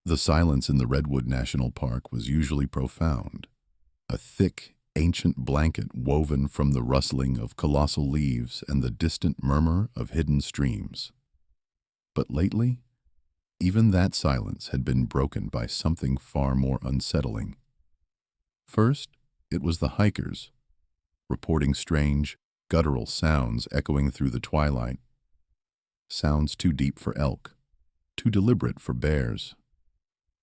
The silence in the Redwood National Park was usually profound, a thick, ancient blanket woven from the rustling of colossal leaves and the distant murmur of hidden streams. But lately, even that silence had been broken by something far more unsettling. First, it was the hikers, reporting strange, guttural sounds echoing through the twilight, sounds too deep for elk, too deliberate for bears.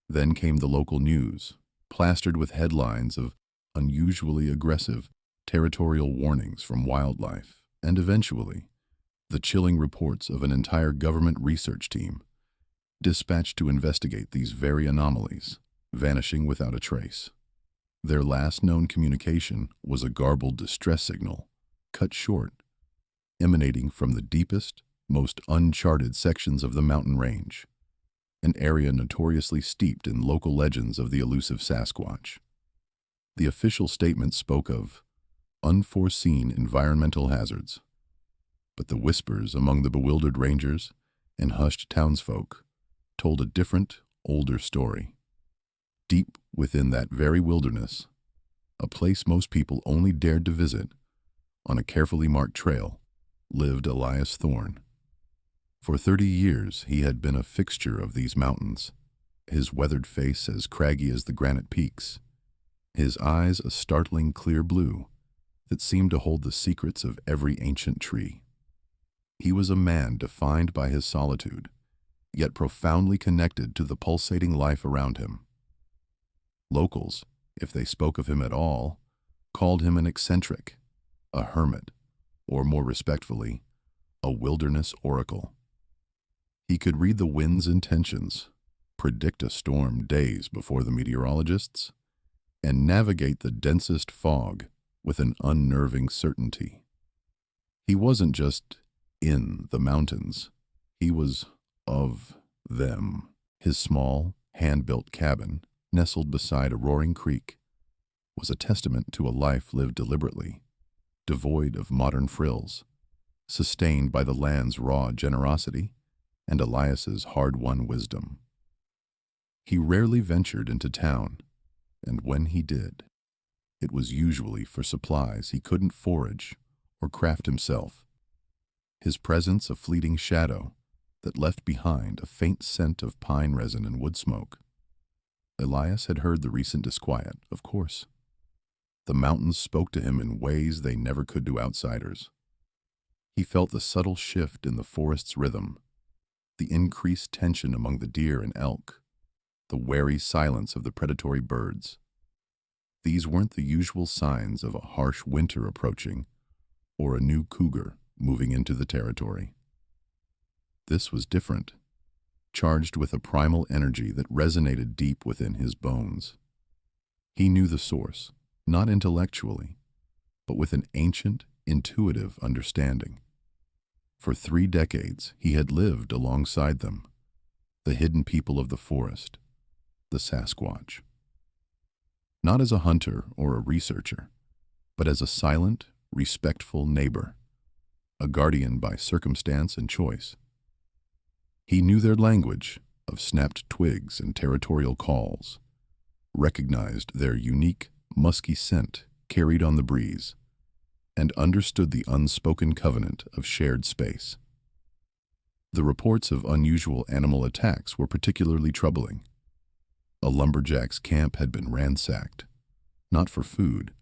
Then came the local news, plastered with headlines of unusually aggressive, territorial warnings from wildlife, and eventually, the chilling reports of an entire government research team dispatched to investigate these very anomalies, vanishing without a trace. Their last known communication was a garbled distress signal, cut short, emanating from the deepest, most uncharted sections of the mountain range, an area notoriously steeped in local legends of the elusive Sasquatch. The official statement spoke of unforeseen environmental hazards, but the whispers among the bewildered rangers and hushed townsfolk told a different, older story. Deep within that very wilderness, a place most people only dared to visit, on a carefully marked trail, lived Elias Thorne. For 30 years he had been a fixture of these mountains, his weathered face as craggy as the granite peaks, his eyes a startling clear blue that seemed to hold the secrets of every ancient tree. He was a man defined by his solitude, yet profoundly connected to the pulsating life around him. Locals, if they spoke of him at all, called him an eccentric, a hermit, or more respectfully, a wilderness oracle. He could read the wind's intentions, predict a storm days before the meteorologists, and navigate the densest fog with an unnerving certainty. He wasn't just in the mountains, he was of them. His small, hand-built cabin, nestled beside a roaring creek, was a testament to a life lived deliberately, devoid of modern frills, sustained by the land's raw generosity and Elias's hard-won wisdom. He rarely ventured into town, and when he did, it was usually for supplies he couldn't forage or craft himself. His presence a fleeting shadow that left behind a faint scent of pine resin and wood smoke. Elias had heard the recent disquiet, of course. The mountains spoke to him in ways they never could to outsiders. He felt the subtle shift in the forest's rhythm, the increased tension among the deer and elk, the wary silence of the predatory birds. These weren't the usual signs of a harsh winter approaching or a new cougar moving into the territory. This was different, charged with a primal energy that resonated deep within his bones. He knew the source, not intellectually, but with an ancient, intuitive understanding. For 3 decades, he had lived alongside them, the hidden people of the forest, the Sasquatch. Not as a hunter or a researcher, but as a silent, respectful neighbor, a guardian by circumstance and choice. He knew their language of snapped twigs and territorial calls, recognized their unique, musky scent carried on the breeze, and understood the unspoken covenant of shared space. The reports of unusual animal attacks were particularly troubling. A lumberjack's camp had been ransacked, not for food,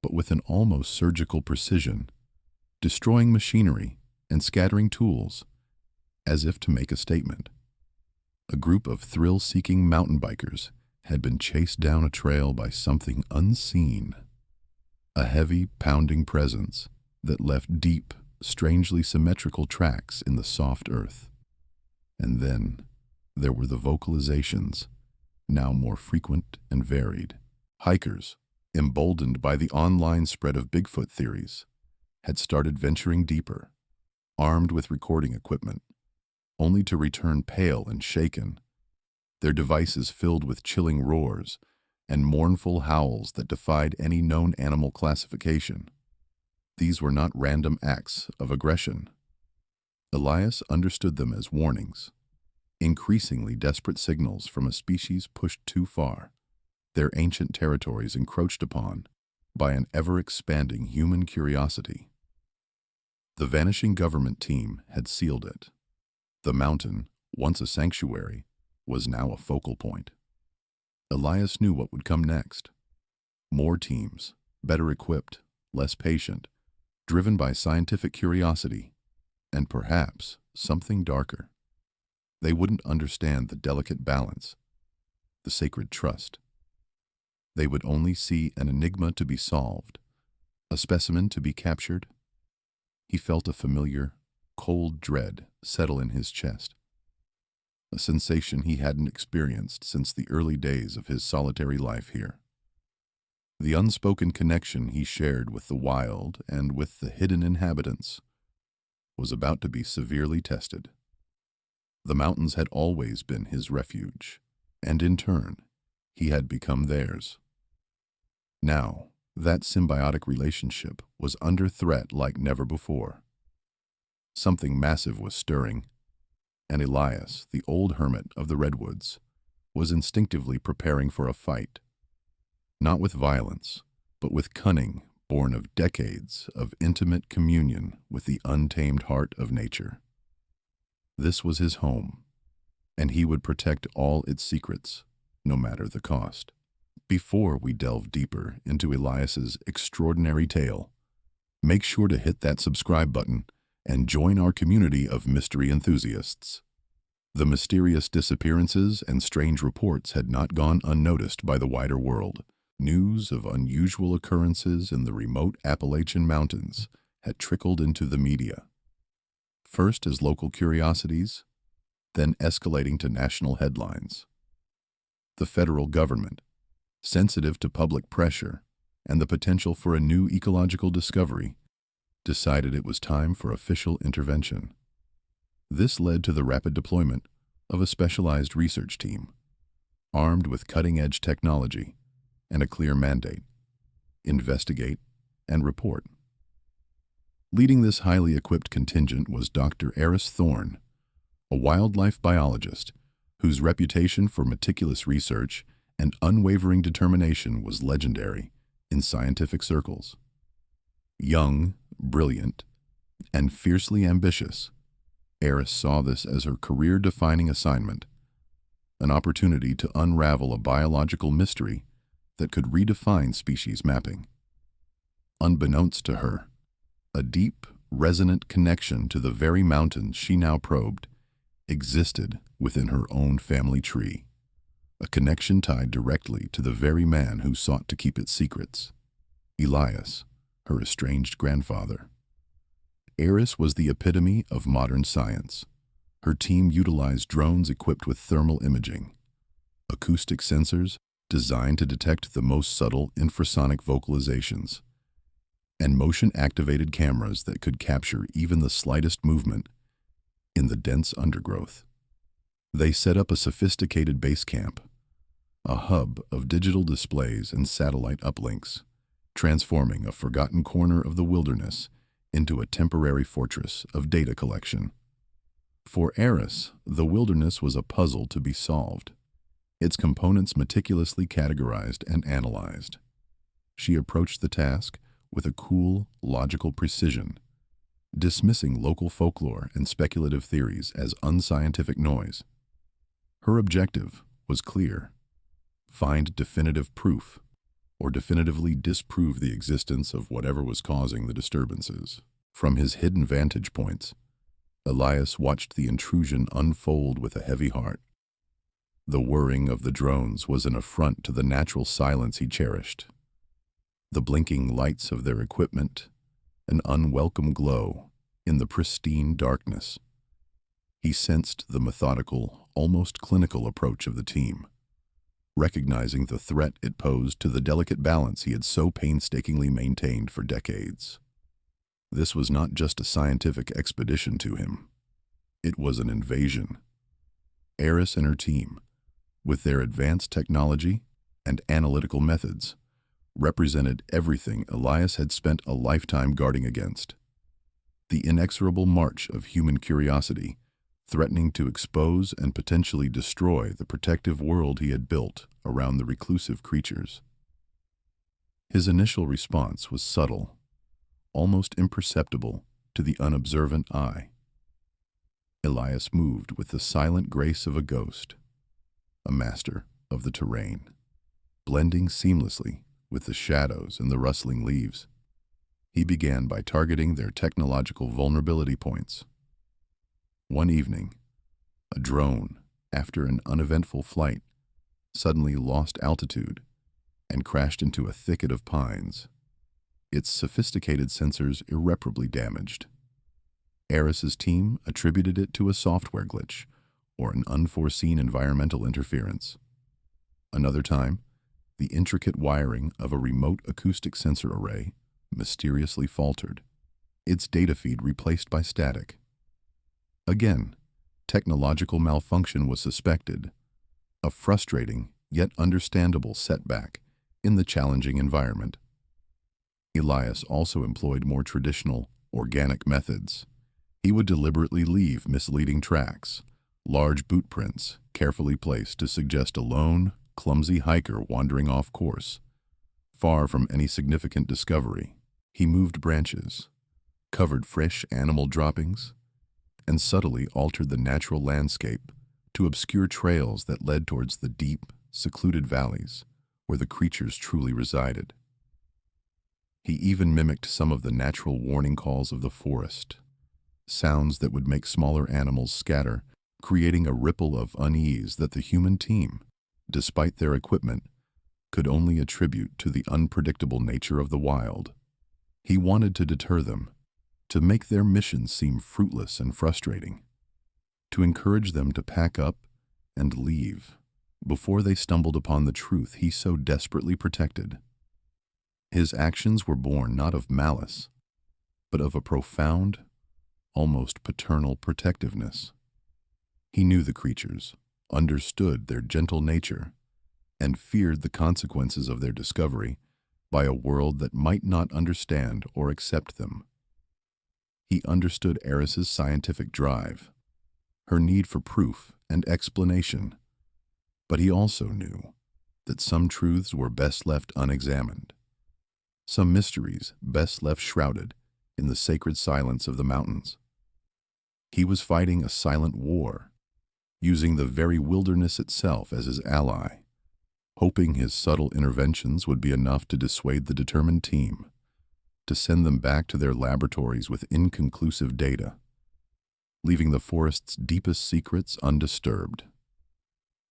but with an almost surgical precision, destroying machinery and scattering tools, as if to make a statement. A group of thrill-seeking mountain bikers had been chased down a trail by something unseen, a heavy, pounding presence that left deep, strangely symmetrical tracks in the soft earth. And then there were the vocalizations, now more frequent and varied. Hikers, emboldened by the online spread of Bigfoot theories, had started venturing deeper, armed with recording equipment, only to return pale and shaken, their devices filled with chilling roars and mournful howls that defied any known animal classification. These were not random acts of aggression. Elias understood them as warnings, increasingly desperate signals from a species pushed too far, their ancient territories encroached upon by an ever-expanding human curiosity. The vanishing government team had sealed it. The mountain, once a sanctuary, was now a focal point. Elias knew what would come next. More teams, better equipped, less patient, driven by scientific curiosity, and perhaps something darker. They wouldn't understand the delicate balance, the sacred trust. They would only see an enigma to be solved, a specimen to be captured. He felt a familiar, cold dread settle in his chest, a sensation he hadn't experienced since the early days of his solitary life here. The unspoken connection he shared with the wild and with the hidden inhabitants was about to be severely tested. The mountains had always been his refuge, and in turn, he had become theirs. Now, that symbiotic relationship was under threat like never before. Something massive was stirring, and Elias, the old hermit of the redwoods, was instinctively preparing for a fight. Not with violence, but with cunning born of decades of intimate communion with the untamed heart of nature. This was his home, and he would protect all its secrets, no matter the cost. Before we delve deeper into Elias's extraordinary tale, make sure to hit that subscribe button and join our community of mystery enthusiasts. The mysterious disappearances and strange reports had not gone unnoticed by the wider world. News of unusual occurrences in the remote Appalachian Mountains had trickled into the media, first as local curiosities, then escalating to national headlines. The federal government, sensitive to public pressure and the potential for a new ecological discovery, decided it was time for official intervention. This led to the rapid deployment of a specialized research team, armed with cutting-edge technology and a clear mandate: investigate and report. Leading this highly equipped contingent was Dr. Eris Thorne, a wildlife biologist whose reputation for meticulous research and unwavering determination was legendary in scientific circles. Young, brilliant, and fiercely ambitious, Eris saw this as her career-defining assignment, an opportunity to unravel a biological mystery that could redefine species mapping. Unbeknownst to her, a deep, resonant connection to the very mountains she now probed existed within her own family tree, a connection tied directly to the very man who sought to keep its secrets: Elias, her estranged grandfather. Eris was the epitome of modern science. Her team utilized drones equipped with thermal imaging, acoustic sensors designed to detect the most subtle infrasonic vocalizations, and motion-activated cameras that could capture even the slightest movement in the dense undergrowth. They set up a sophisticated base camp, a hub of digital displays and satellite uplinks, transforming a forgotten corner of the wilderness into a temporary fortress of data collection. For Eris, the wilderness was a puzzle to be solved, its components meticulously categorized and analyzed. She approached the task with a cool, logical precision, dismissing local folklore and speculative theories as unscientific noise. Her objective was clear: find definitive proof, or definitively disprove the existence of whatever was causing the disturbances. From his hidden vantage points, Elias watched the intrusion unfold with a heavy heart. The whirring of the drones was an affront to the natural silence he cherished. The blinking lights of their equipment, an unwelcome glow in the pristine darkness. He sensed the methodical, almost clinical approach of the team, recognizing the threat it posed to the delicate balance he had so painstakingly maintained for decades. This was not just a scientific expedition to him. It was an invasion. Eris and her team, with their advanced technology and analytical methods, represented everything Elias had spent a lifetime guarding against: the inexorable march of human curiosity threatening to expose and potentially destroy the protective world he had built around the reclusive creatures. His initial response was subtle, almost imperceptible to the unobservant eye. Elias moved with the silent grace of a ghost, a master of the terrain, blending seamlessly with the shadows and the rustling leaves. He began by targeting their technological vulnerability points. One evening, a drone, after an uneventful flight, suddenly lost altitude and crashed into a thicket of pines, its sophisticated sensors irreparably damaged. Eris's team attributed it to a software glitch or an unforeseen environmental interference. Another time, the intricate wiring of a remote acoustic sensor array mysteriously faltered, its data feed replaced by static. Again, technological malfunction was suspected, a frustrating yet understandable setback in the challenging environment. Elias also employed more traditional, organic methods. He would deliberately leave misleading tracks, large boot prints carefully placed to suggest a lone, clumsy hiker wandering off course. Far from any significant discovery, he moved branches, covered fresh animal droppings, and subtly altered the natural landscape to obscure trails that led towards the deep, secluded valleys where the creatures truly resided. He even mimicked some of the natural warning calls of the forest, sounds that would make smaller animals scatter, creating a ripple of unease that the human team, despite their equipment, could only attribute to the unpredictable nature of the wild. He wanted to deter them, to make their mission seem fruitless and frustrating, to encourage them to pack up and leave before they stumbled upon the truth he so desperately protected. His actions were born not of malice, but of a profound, almost paternal protectiveness. He knew the creatures, understood their gentle nature, and feared the consequences of their discovery by a world that might not understand or accept them. He understood Eris's scientific drive, her need for proof and explanation, but he also knew that some truths were best left unexamined, some mysteries best left shrouded in the sacred silence of the mountains. He was fighting a silent war, using the very wilderness itself as his ally, hoping his subtle interventions would be enough to dissuade the determined team, to send them back to their laboratories with inconclusive data, leaving the forest's deepest secrets undisturbed.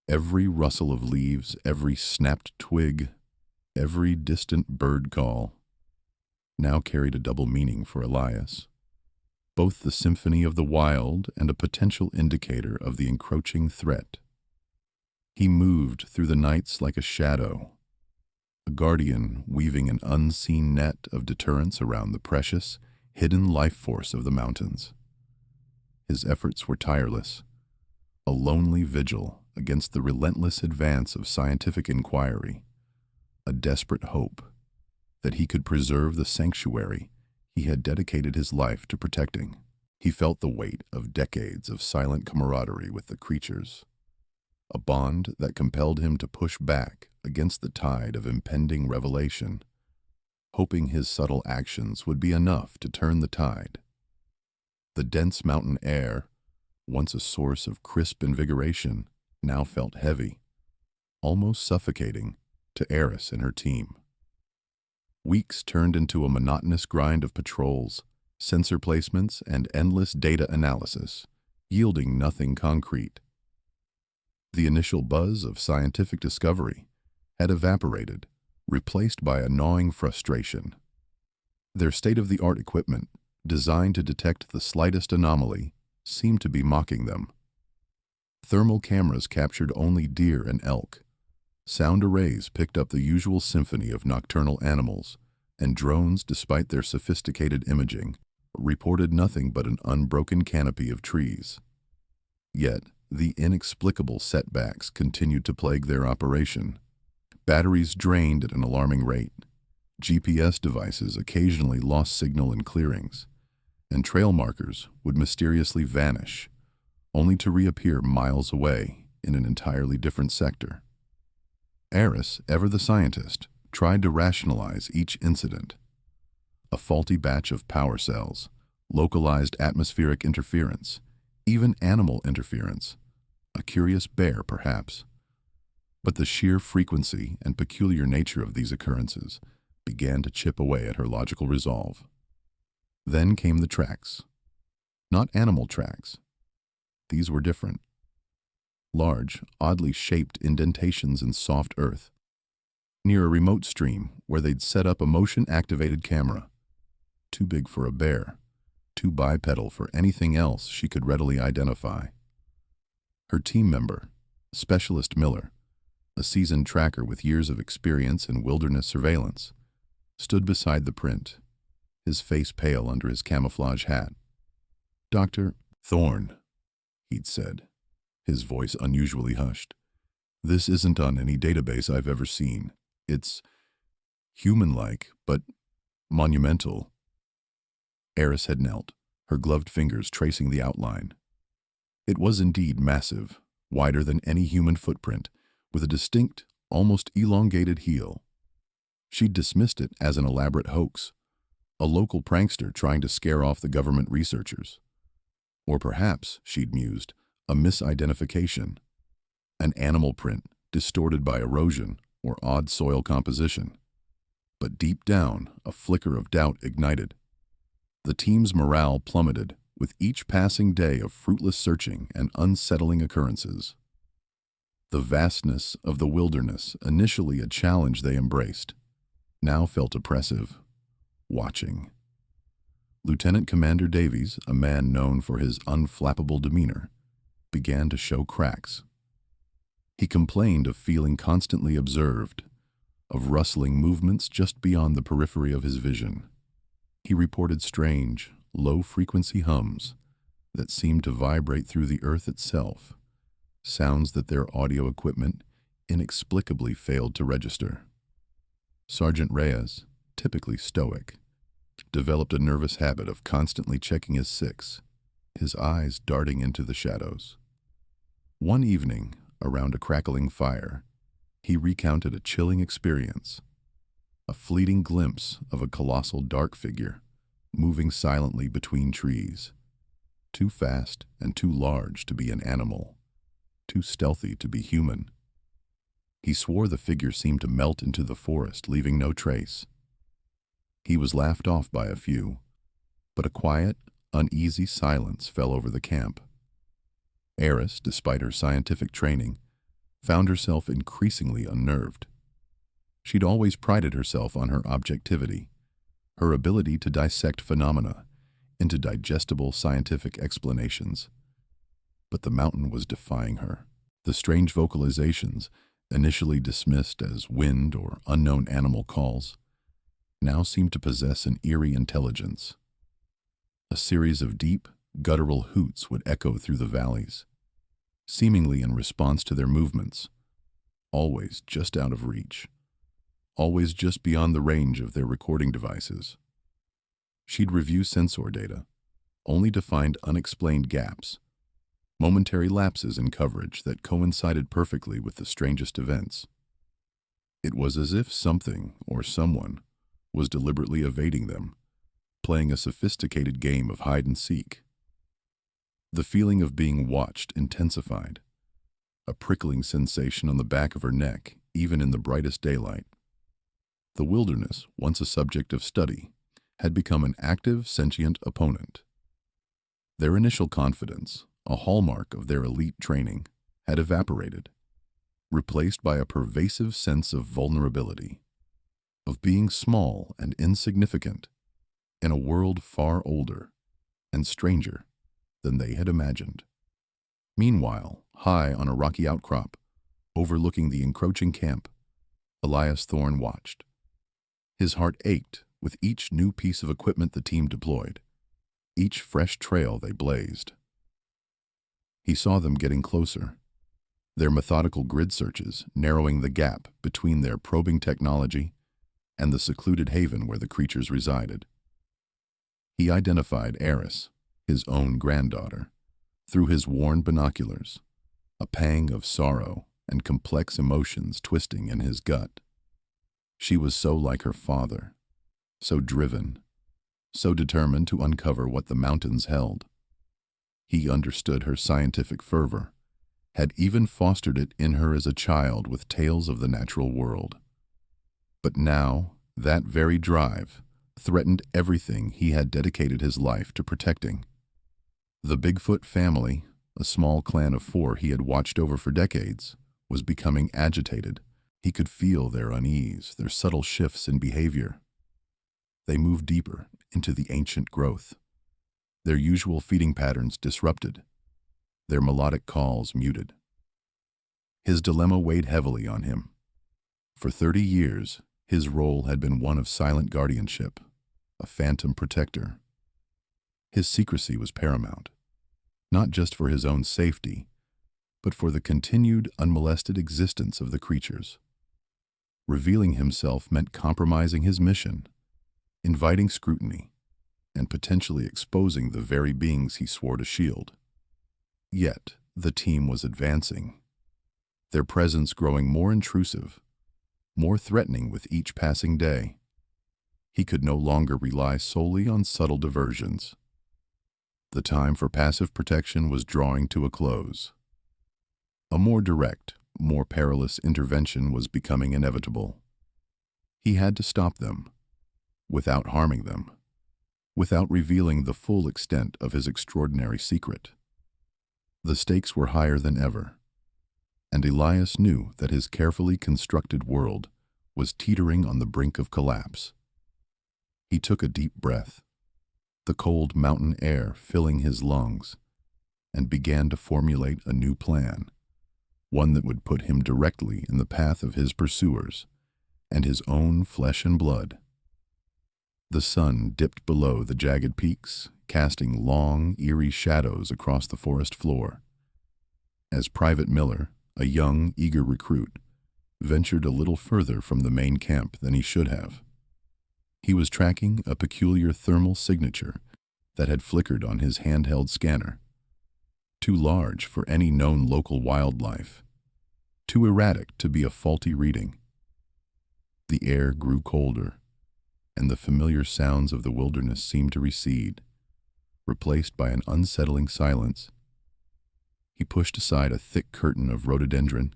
Every rustle of leaves, every snapped twig, every distant bird call now carried a double meaning for Elias, both the symphony of the wild and a potential indicator of the encroaching threat. He moved through the nights like a shadow, a guardian weaving an unseen net of deterrence around the precious, hidden life force of the mountains. His efforts were tireless, a lonely vigil against the relentless advance of scientific inquiry, a desperate hope that he could preserve the sanctuary he had dedicated his life to protecting. He felt the weight of decades of silent camaraderie with the creatures, a bond that compelled him to push back against the tide of impending revelation, hoping his subtle actions would be enough to turn the tide. The dense mountain air, once a source of crisp invigoration, now felt heavy, almost suffocating to Eris and her team. Weeks turned into a monotonous grind of patrols, sensor placements, and endless data analysis, yielding nothing concrete. The initial buzz of scientific discovery had evaporated, replaced by a gnawing frustration. Their state-of-the-art equipment, designed to detect the slightest anomaly, seemed to be mocking them. Thermal cameras captured only deer and elk. Sound arrays picked up the usual symphony of nocturnal animals, and drones, despite their sophisticated imaging, reported nothing but an unbroken canopy of trees. Yet, the inexplicable setbacks continued to plague their operation. Batteries drained at an alarming rate. GPS devices occasionally lost signal in clearings, and trail markers would mysteriously vanish, only to reappear miles away in an entirely different sector. Eris, ever the scientist, tried to rationalize each incident. A faulty batch of power cells, localized atmospheric interference, even animal interference, a curious bear perhaps. But the sheer frequency and peculiar nature of these occurrences began to chip away at her logical resolve. Then came the tracks. Not animal tracks. These were different. Large, oddly shaped indentations in soft earth, near a remote stream where they'd set up a motion-activated camera. Too big for a bear, too bipedal for anything else she could readily identify. Her team member, Specialist Miller, a seasoned tracker with years of experience in wilderness surveillance, stood beside the print, his face pale under his camouflage hat. "Dr. Thorne," he'd said, his voice unusually hushed, "this isn't on any database I've ever seen. It's human-like, but monumental." Eris had knelt, her gloved fingers tracing the outline. It was indeed massive, wider than any human footprint, with a distinct, almost elongated heel. She'd dismissed it as an elaborate hoax, a local prankster trying to scare off the government researchers. Or perhaps, she'd mused, a misidentification, an animal print distorted by erosion or odd soil composition. But deep down, a flicker of doubt ignited. The team's morale plummeted with each passing day of fruitless searching and unsettling occurrences. The vastness of the wilderness, initially a challenge they embraced, now felt oppressive. Watching. Lieutenant Commander Davies, a man known for his unflappable demeanor, began to show cracks. He complained of feeling constantly observed, of rustling movements just beyond the periphery of his vision. He reported strange, low-frequency hums that seemed to vibrate through the earth itself, sounds that their audio equipment inexplicably failed to register. Sergeant Reyes, typically stoic, developed a nervous habit of constantly checking his six, his eyes darting into the shadows. One evening, around a crackling fire, he recounted a chilling experience, a fleeting glimpse of a colossal dark figure moving silently between trees, too fast and too large to be an animal, too stealthy to be human. He swore the figure seemed to melt into the forest, leaving no trace. He was laughed off by a few, but a quiet, uneasy silence fell over the camp. Eris, despite her scientific training, found herself increasingly unnerved. She'd always prided herself on her objectivity, her ability to dissect phenomena into digestible scientific explanations. But the mountain was defying her. The strange vocalizations, initially dismissed as wind or unknown animal calls, now seemed to possess an eerie intelligence. A series of deep, guttural hoots would echo through the valleys, seemingly in response to their movements, always just out of reach, always just beyond the range of their recording devices. She'd review sensor data, only to find unexplained gaps, momentary lapses in coverage that coincided perfectly with the strangest events. It was as if something or someone was deliberately evading them, playing a sophisticated game of hide-and-seek. The feeling of being watched intensified, a prickling sensation on the back of her neck, even in the brightest daylight. The wilderness, once a subject of study, had become an active, sentient opponent. Their initial confidence, a hallmark of their elite training, had evaporated, replaced by a pervasive sense of vulnerability, of being small and insignificant in a world far older and stranger than they had imagined. Meanwhile, high on a rocky outcrop, overlooking the encroaching camp, Elias Thorne watched. His heart ached with each new piece of equipment the team deployed, each fresh trail they blazed. He saw them getting closer, their methodical grid searches narrowing the gap between their probing technology and the secluded haven where the creatures resided. He identified Eris, his own granddaughter, Through his worn binoculars, a pang of sorrow and complex emotions twisting in his gut. She was so like her father, so driven, so determined to uncover what the mountains held. He understood her scientific fervor, had even fostered it in her as a child with tales of the natural world. But now, that very drive threatened everything he had dedicated his life to protecting. The Bigfoot family, a small clan of 4 he had watched over for decades, was becoming agitated. He could feel their unease, their subtle shifts in behavior. They moved deeper into the ancient growth, their usual feeding patterns disrupted, their melodic calls muted. His dilemma weighed heavily on him. For 30 years, his role had been one of silent guardianship, a phantom protector. His secrecy was paramount, not just for his own safety, but for the continued, unmolested existence of the creatures. Revealing himself meant compromising his mission, inviting scrutiny, and potentially exposing the very beings he swore to shield. Yet, the team was advancing, their presence growing more intrusive, more threatening with each passing day. He could no longer rely solely on subtle diversions. The time for passive protection was drawing to a close. A more direct, more perilous intervention was becoming inevitable. He had to stop them, without harming them, without revealing the full extent of his extraordinary secret. The stakes were higher than ever, and Elias knew that his carefully constructed world was teetering on the brink of collapse. He took a deep breath, the cold mountain air filling his lungs, and began to formulate a new plan, one that would put him directly in the path of his pursuers and his own flesh and blood. The sun dipped below the jagged peaks, casting long, eerie shadows across the forest floor. As Private Miller, a young, eager recruit, ventured a little further from the main camp than he should have. He was tracking a peculiar thermal signature that had flickered on his handheld scanner. Too large for any known local wildlife, too erratic to be a faulty reading. The air grew colder, and the familiar sounds of the wilderness seemed to recede, replaced by an unsettling silence. He pushed aside a thick curtain of rhododendron,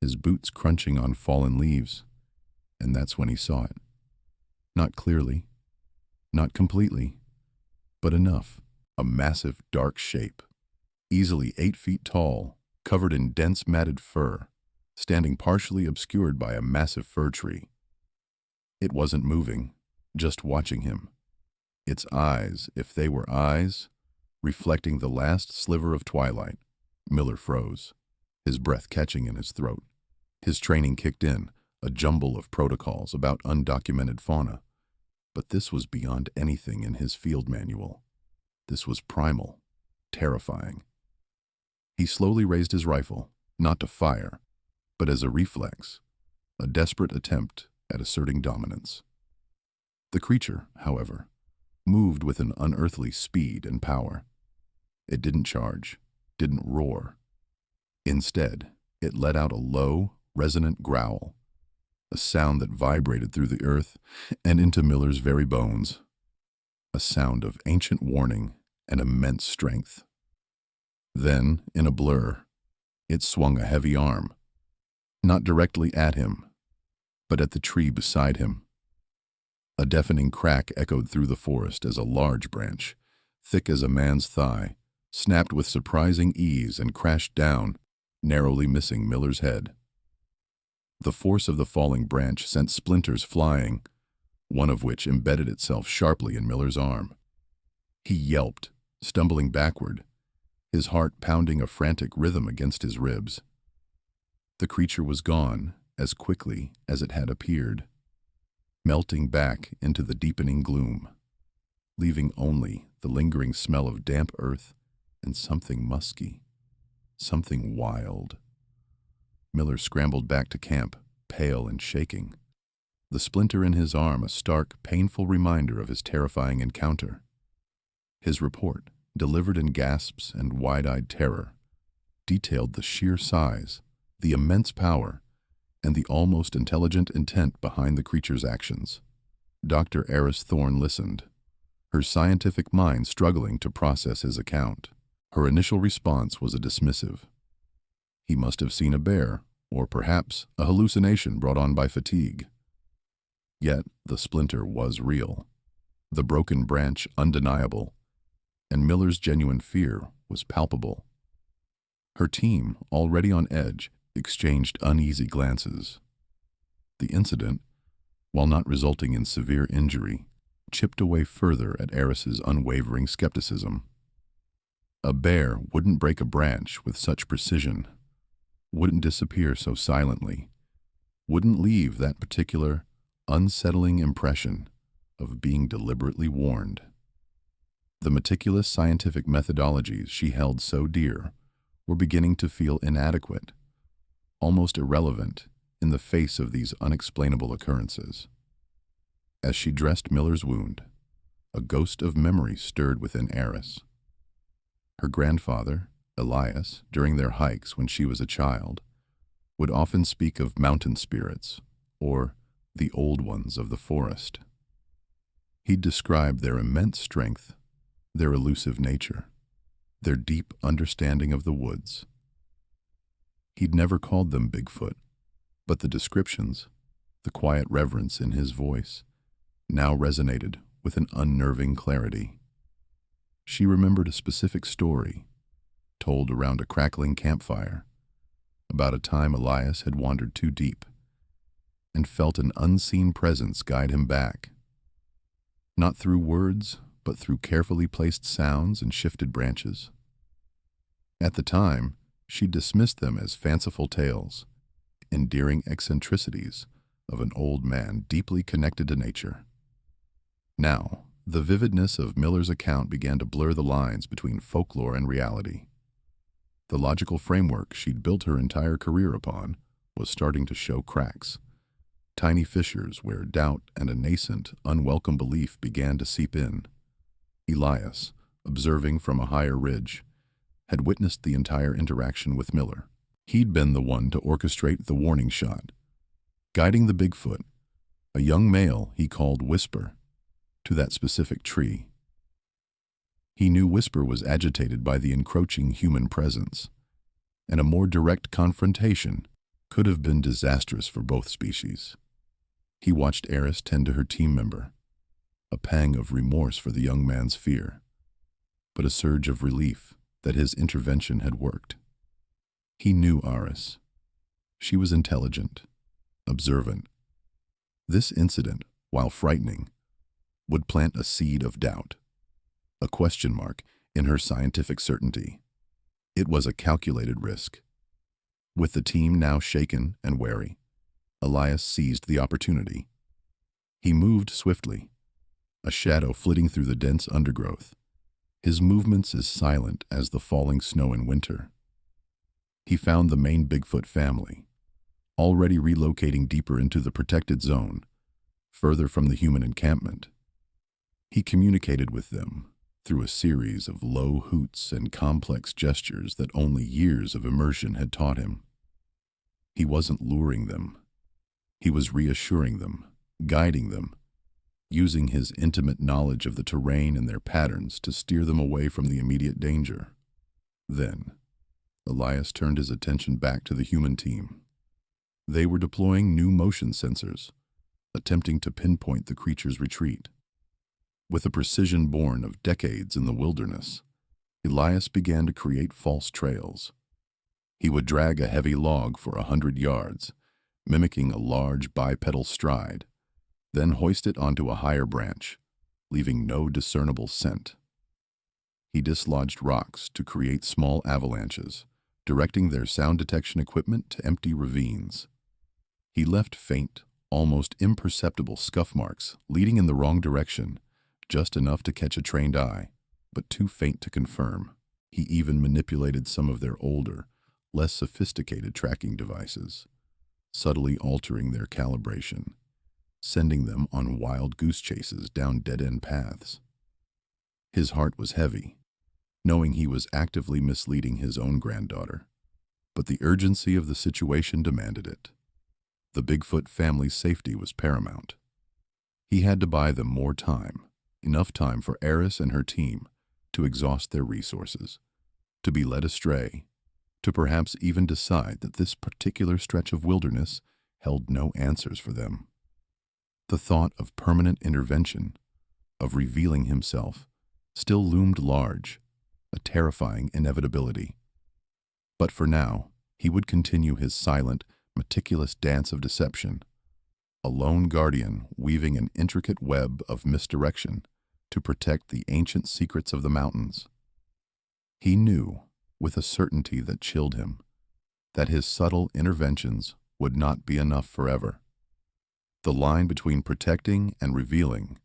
his boots crunching on fallen leaves, and that's when he saw it. Not clearly, not completely, but enough. A massive, dark shape, easily 8 feet tall, covered in dense matted fur, standing partially obscured by a massive fir tree. It wasn't moving, just watching him. Its eyes, if they were eyes, reflecting the last sliver of twilight. Miller froze, his breath catching in his throat. His training kicked in, a jumble of protocols about undocumented fauna. But this was beyond anything in his field manual. This was primal, terrifying. He slowly raised his rifle, not to fire, but as a reflex, a desperate attempt at asserting dominance. The creature, however, moved with an unearthly speed and power. It didn't charge, didn't roar. Instead, it let out a low, resonant growl, a sound that vibrated through the earth and into Miller's very bones, a sound of ancient warning and immense strength. Then, in a blur, it swung a heavy arm, not directly at him, but at the tree beside him. A deafening crack echoed through the forest as a large branch, thick as a man's thigh, snapped with surprising ease and crashed down, narrowly missing Miller's head. The force of the falling branch sent splinters flying, one of which embedded itself sharply in Miller's arm. He yelped, stumbling backward, his heart pounding a frantic rhythm against his ribs. The creature was gone as quickly as it had appeared, melting back into the deepening gloom, leaving only the lingering smell of damp earth and something musky, something wild. Miller scrambled back to camp, pale and shaking, the splinter in his arm a stark, painful reminder of his terrifying encounter. His report, delivered in gasps and wide-eyed terror, detailed the sheer size, the immense power, and the almost intelligent intent behind the creature's actions. Dr. Eris Thorne listened, her scientific mind struggling to process his account. Her initial response was a dismissive. He must have seen a bear, or perhaps a hallucination brought on by fatigue. Yet the splinter was real, the broken branch undeniable, and Miller's genuine fear was palpable. Her team, already on edge, exchanged uneasy glances. The incident, while not resulting in severe injury, chipped away further at Eris's unwavering skepticism. A bear wouldn't break a branch with such precision, wouldn't disappear so silently, wouldn't leave that particular, unsettling impression of being deliberately warned. The meticulous scientific methodologies she held so dear were beginning to feel inadequate, almost irrelevant in the face of these unexplainable occurrences. As she dressed Miller's wound, a ghost of memory stirred within Eris. Her grandfather, Elias, during their hikes when she was a child, would often speak of mountain spirits, or the old ones of the forest. He'd describe their immense strength, their elusive nature, their deep understanding of the woods. He'd never called them Bigfoot, but the descriptions, the quiet reverence in his voice, now resonated with an unnerving clarity. She remembered a specific story, told around a crackling campfire, about a time Elias had wandered too deep and felt an unseen presence guide him back. Not through words, but through carefully placed sounds and shifted branches. At the time, she dismissed them as fanciful tales, endearing eccentricities of an old man deeply connected to nature. Now, the vividness of Miller's account began to blur the lines between folklore and reality. The logical framework she'd built her entire career upon was starting to show cracks, tiny fissures where doubt and a nascent, unwelcome belief began to seep in. Elias, observing from a higher ridge, had witnessed the entire interaction with Miller. He'd been the one to orchestrate the warning shot, guiding the Bigfoot, a young male he called Whisper, to that specific tree. He knew Whisper was agitated by the encroaching human presence, and a more direct confrontation could have been disastrous for both species. He watched Eris tend to her team member, a pang of remorse for the young man's fear, but a surge of relief that his intervention had worked. He knew Eris. She was intelligent, observant. This incident, while frightening, would plant a seed of doubt, a question mark in her scientific certainty. It was a calculated risk. With the team now shaken and wary, Elias seized the opportunity. He moved swiftly, a shadow flitting through the dense undergrowth, his movements as silent as the falling snow in winter. He found the main Bigfoot family, already relocating deeper into the protected zone, further from the human encampment. He communicated with them through a series of low hoots and complex gestures that only years of immersion had taught him. He wasn't luring them. He was reassuring them, guiding them, using his intimate knowledge of the terrain and their patterns to steer them away from the immediate danger. Then, Elias turned his attention back to the human team. They were deploying new motion sensors, attempting to pinpoint the creature's retreat. With a precision born of decades in the wilderness, Elias began to create false trails. He would drag a heavy log for 100 yards, mimicking a large bipedal stride, then hoist it onto a higher branch, leaving no discernible scent. He dislodged rocks to create small avalanches, directing their sound detection equipment to empty ravines. He left faint, almost imperceptible scuff marks leading in the wrong direction, just enough to catch a trained eye, but too faint to confirm. He even manipulated some of their older, less sophisticated tracking devices, subtly altering their calibration, sending them on wild goose chases down dead-end paths. His heart was heavy, knowing he was actively misleading his own granddaughter. But the urgency of the situation demanded it. The Bigfoot family's safety was paramount. He had to buy them more time, enough time for Eris and her team to exhaust their resources, to be led astray, to perhaps even decide that this particular stretch of wilderness held no answers for them. The thought of permanent intervention, of revealing himself, still loomed large, a terrifying inevitability. But for now, he would continue his silent, meticulous dance of deception, a lone guardian weaving an intricate web of misdirection to protect the ancient secrets of the mountains. He knew, with a certainty that chilled him, that his subtle interventions would not be enough forever. The line between protecting and revealing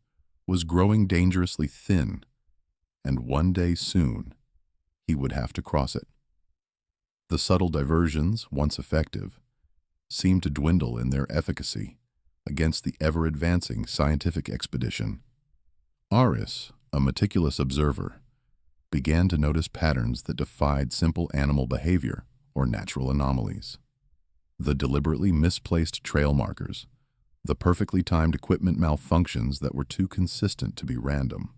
was growing dangerously thin, and one day soon he would have to cross it. The subtle diversions, once effective, seemed to dwindle in their efficacy against the ever-advancing scientific expedition. Aris, a meticulous observer, began to notice patterns that defied simple animal behavior or natural anomalies. The deliberately misplaced trail markers, the perfectly timed equipment malfunctions that were too consistent to be random,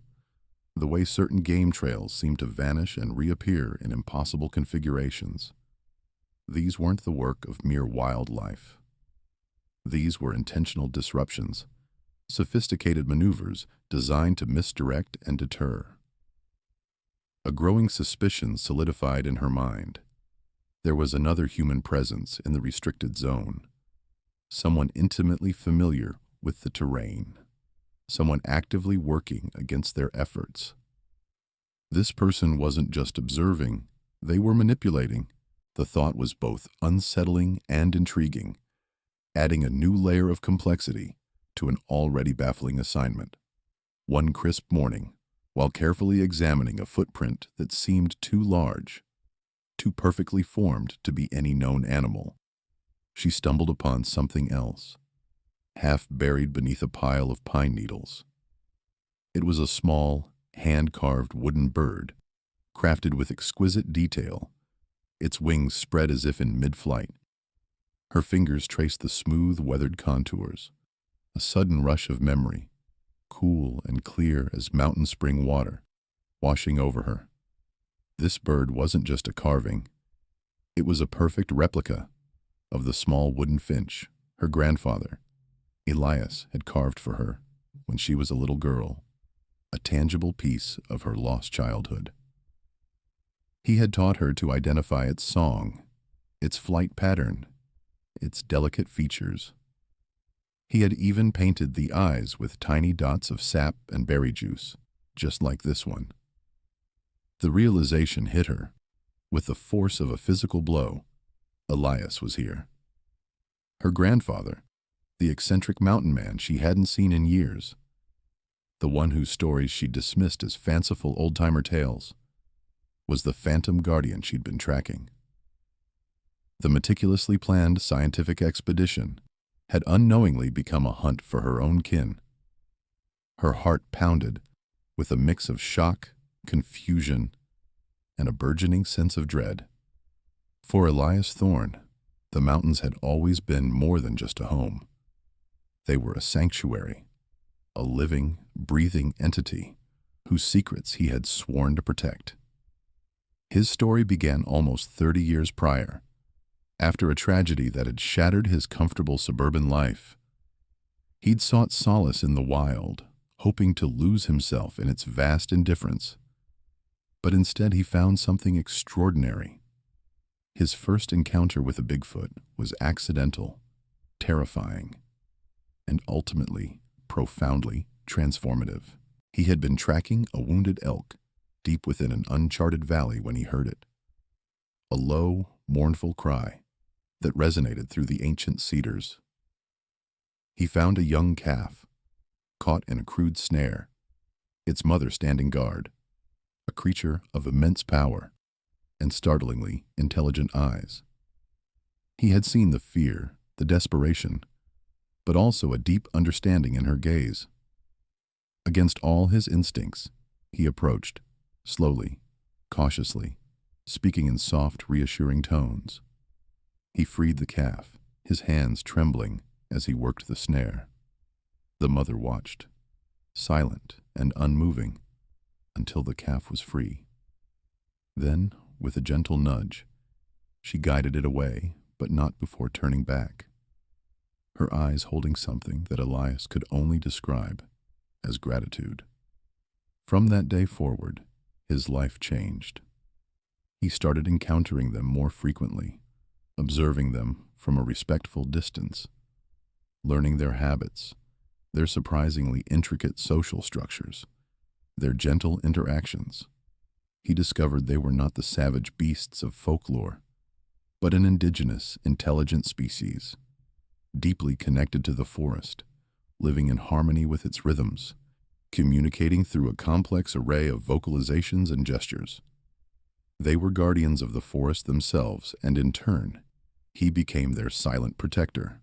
the way certain game trails seemed to vanish and reappear in impossible configurations. These weren't the work of mere wildlife. These were intentional disruptions, sophisticated maneuvers designed to misdirect and deter. A growing suspicion solidified in her mind. There was another human presence in the restricted zone, someone intimately familiar with the terrain, someone actively working against their efforts. This person wasn't just observing, they were manipulating. The thought was both unsettling and intriguing, adding a new layer of complexity to an already baffling assignment. One crisp morning, while carefully examining a footprint that seemed too large, too perfectly formed to be any known animal, she stumbled upon something else, half buried beneath a pile of pine needles. It was a small, hand-carved wooden bird, crafted with exquisite detail, its wings spread as if in mid-flight. Her fingers traced the smooth, weathered contours, a sudden rush of memory, cool and clear as mountain spring water, washing over her. This bird wasn't just a carving. It was a perfect replica of the small wooden finch her grandfather, Elias, had carved for her when she was a little girl, a tangible piece of her lost childhood. He had taught her to identify its song, its flight pattern, its delicate features. He had even painted the eyes with tiny dots of sap and berry juice, just like this one. The realization hit her with the force of a physical blow. Elias was here. Her grandfather, the eccentric mountain man she hadn't seen in years, the one whose stories she dismissed as fanciful old-timer tales, was the phantom guardian she'd been tracking. The meticulously planned scientific expedition had unknowingly become a hunt for her own kin. Her heart pounded with a mix of shock, confusion, and a burgeoning sense of dread. For Elias Thorne, the mountains had always been more than just a home. They were a sanctuary, a living, breathing entity whose secrets he had sworn to protect. His story began almost 30 years prior, after a tragedy that had shattered his comfortable suburban life. He'd sought solace in the wild, hoping to lose himself in its vast indifference. But instead he found something extraordinary. His first encounter with a Bigfoot was accidental, terrifying, and ultimately profoundly transformative. He had been tracking a wounded elk deep within an uncharted valley when he heard it. A low, mournful cry that resonated through the ancient cedars. He found a young calf, caught in a crude snare, its mother standing guard, a creature of immense power and startlingly intelligent eyes. He had seen the fear, the desperation, but also a deep understanding in her gaze. Against all his instincts, he approached, slowly, cautiously, speaking in soft, reassuring tones. He freed the calf, his hands trembling as he worked the snare. The mother watched, silent and unmoving, until the calf was free. Then, with a gentle nudge, she guided it away, but not before turning back, her eyes holding something that Elias could only describe as gratitude. From that day forward, his life changed. He started encountering them more frequently, observing them from a respectful distance, learning their habits, their surprisingly intricate social structures, their gentle interactions. He discovered they were not the savage beasts of folklore, but an indigenous, intelligent species, deeply connected to the forest, living in harmony with its rhythms, communicating through a complex array of vocalizations and gestures. They were guardians of the forest themselves, and in turn, he became their silent protector.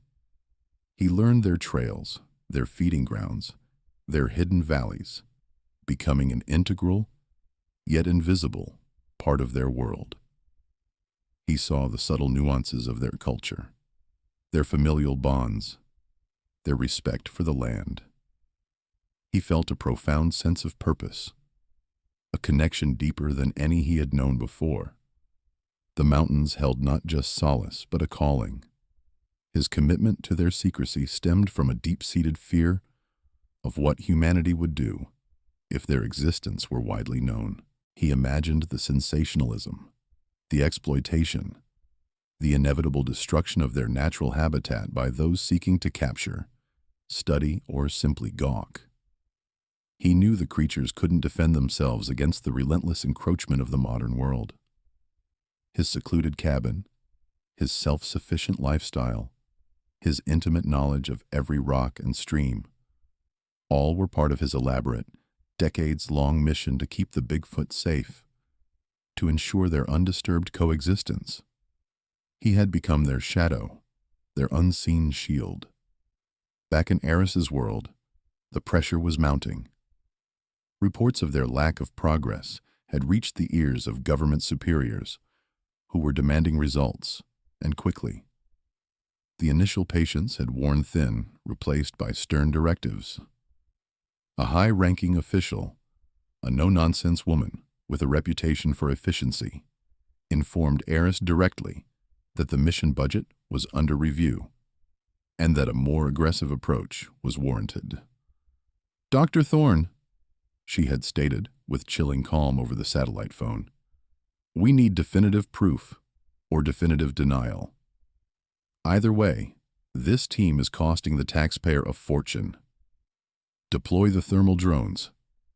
He learned their trails, their feeding grounds, their hidden valleys, becoming an integral, yet invisible, part of their world. He saw the subtle nuances of their culture, their familial bonds, their respect for the land. He felt a profound sense of purpose, a connection deeper than any he had known before. The mountains held not just solace, but a calling. His commitment to their secrecy stemmed from a deep-seated fear of what humanity would do if their existence were widely known. He imagined the sensationalism, the exploitation, the inevitable destruction of their natural habitat by those seeking to capture, study, or simply gawk. He knew the creatures couldn't defend themselves against the relentless encroachment of the modern world. His secluded cabin, his self-sufficient lifestyle, his intimate knowledge of every rock and stream, all were part of his elaborate, decades-long mission to keep the Bigfoot safe, to ensure their undisturbed coexistence. He had become their shadow, their unseen shield. Back in Eris's world, the pressure was mounting. Reports of their lack of progress had reached the ears of government superiors, who were demanding results, and quickly. The initial patience had worn thin, replaced by stern directives. A high-ranking official, a no-nonsense woman with a reputation for efficiency, informed Eris directly that the mission budget was under review and that a more aggressive approach was warranted. "Dr. Thorne," she had stated with chilling calm over the satellite phone, "we need definitive proof or definitive denial. Either way, this team is costing the taxpayer a fortune. Deploy the thermal drones,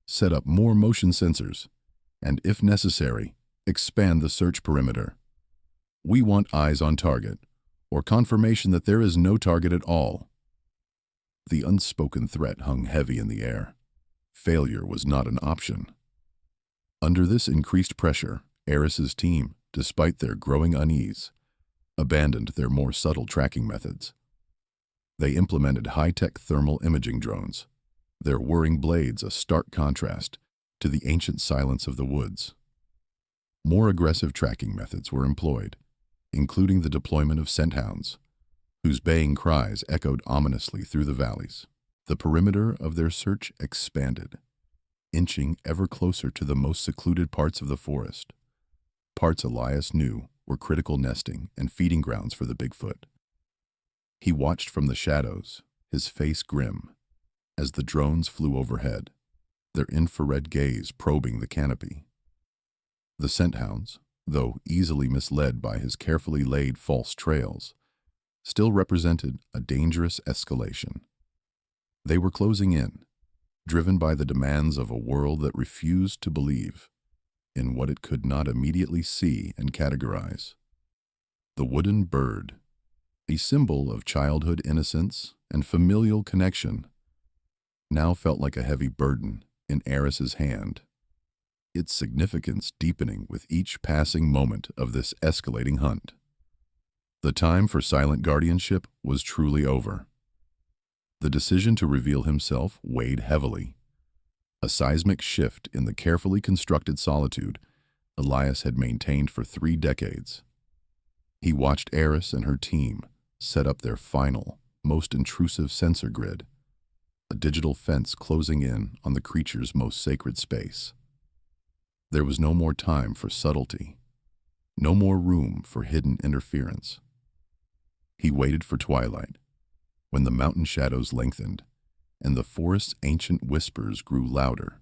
set up more motion sensors, and if necessary, expand the search perimeter. We want eyes on target, or confirmation that there is no target at all." The unspoken threat hung heavy in the air. Failure was not an option. Under this increased pressure, Eris's team, despite their growing unease, abandoned their more subtle tracking methods. They implemented high-tech thermal imaging drones, their whirring blades a stark contrast to the ancient silence of the woods. More aggressive tracking methods were employed, including the deployment of scent hounds, whose baying cries echoed ominously through the valleys. The perimeter of their search expanded, inching ever closer to the most secluded parts of the forest, parts Elias knew were critical nesting and feeding grounds for the Bigfoot. He watched from the shadows, his face grim, as the drones flew overhead, their infrared gaze probing the canopy. The scent hounds, though easily misled by his carefully laid false trails, still represented a dangerous escalation. They were closing in, driven by the demands of a world that refused to believe in what it could not immediately see and categorize. The wooden bird, a symbol of childhood innocence and familial connection, now felt like a heavy burden in Eris's hand, its significance deepening with each passing moment of this escalating hunt. The time for silent guardianship was truly over. The decision to reveal himself weighed heavily, a seismic shift in the carefully constructed solitude Elias had maintained for 3 decades. He watched Eris and her team set up their final, most intrusive sensor grid, a digital fence closing in on the creature's most sacred space. There was no more time for subtlety, no more room for hidden interference. He waited for twilight, when the mountain shadows lengthened and the forest's ancient whispers grew louder,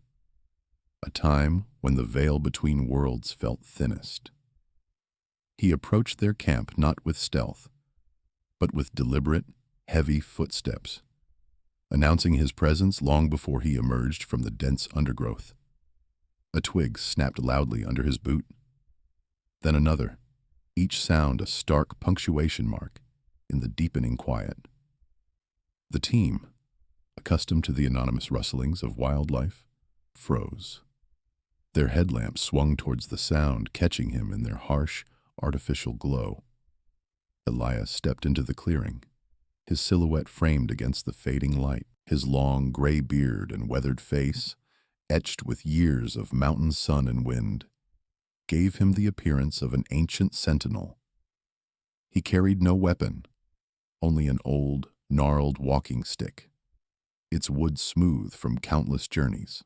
a time when the veil between worlds felt thinnest. He approached their camp not with stealth, but with deliberate, heavy footsteps, announcing his presence long before he emerged from the dense undergrowth. A twig snapped loudly under his boot, then another, each sound a stark punctuation mark in the deepening quiet. The team, accustomed to the anonymous rustlings of wildlife, froze. Their headlamps swung towards the sound, catching him in their harsh, artificial glow. Elias stepped into the clearing, his silhouette framed against the fading light, his long gray beard and weathered face, etched with years of mountain sun and wind, gave him the appearance of an ancient sentinel. He carried no weapon, only an old, gnarled walking stick, its wood smooth from countless journeys.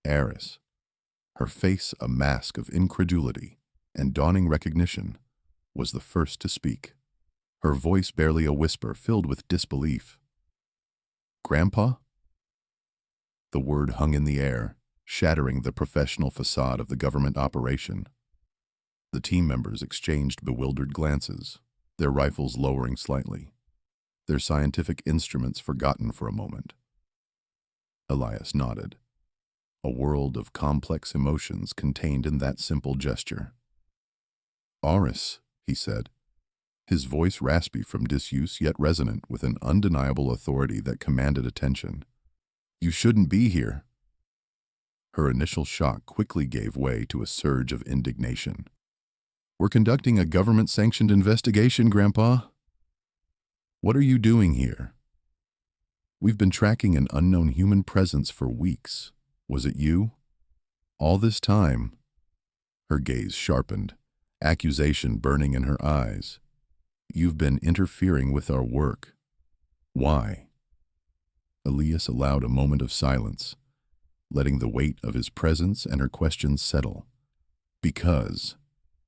Eris, her face a mask of incredulity and dawning recognition, was the first to speak, her voice barely a whisper filled with disbelief. "Grandpa?" The word hung in the air, shattering the professional facade of the government operation. The team members exchanged bewildered glances, their rifles lowering slightly, their scientific instruments forgotten for a moment. Elias nodded, a world of complex emotions contained in that simple gesture. "Aris," he said, his voice raspy from disuse yet resonant with an undeniable authority that commanded attention. "You shouldn't be here." Her initial shock quickly gave way to a surge of indignation. "We're conducting a government-sanctioned investigation, Grandpa. What are you doing here? We've been tracking an unknown human presence for weeks. Was it you? All this time?" Her gaze sharpened, accusation burning in her eyes. "You've been interfering with our work. Why?" Elias allowed a moment of silence, letting the weight of his presence and her questions settle. "Because,"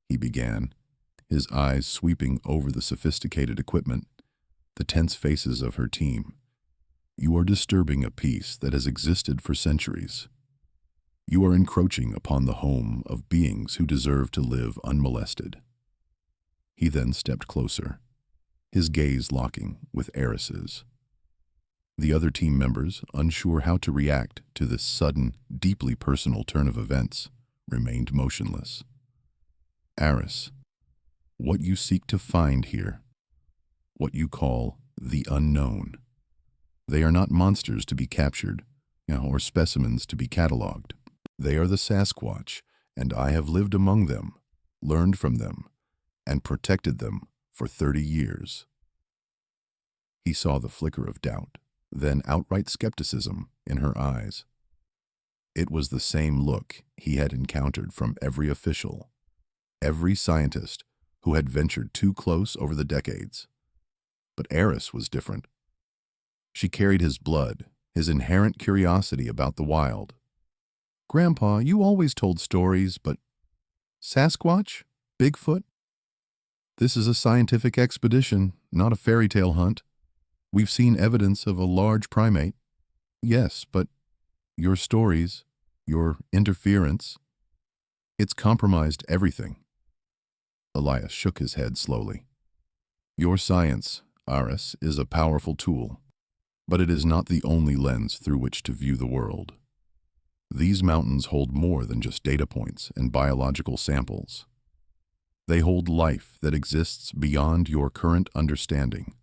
he began, his eyes sweeping over the sophisticated equipment, the tense faces of her team, "you are disturbing a peace that has existed for centuries. You are encroaching upon the home of beings who deserve to live unmolested." He then stepped closer, his gaze locking with Eris's. The other team members, unsure how to react to this sudden, deeply personal turn of events, remained motionless. "Eris, what you seek to find here, what you call the unknown, they are not monsters to be captured, or specimens to be cataloged. They are the Sasquatch, and I have lived among them, learned from them, and protected them for 30 years. He saw the flicker of doubt, then outright skepticism in her eyes. It was the same look he had encountered from every official, every scientist who had ventured too close over the decades. But Eris was different. She carried his blood, his inherent curiosity about the wild. "Grandpa, you always told stories, but Sasquatch? Bigfoot? This is a scientific expedition, not a fairy tale hunt. We've seen evidence of a large primate. Yes, but your stories, your interference, it's compromised everything." Elias shook his head slowly. "Your science, Aris, is a powerful tool, but it is not the only lens through which to view the world. These mountains hold more than just data points and biological samples. They hold life that exists beyond your current understanding.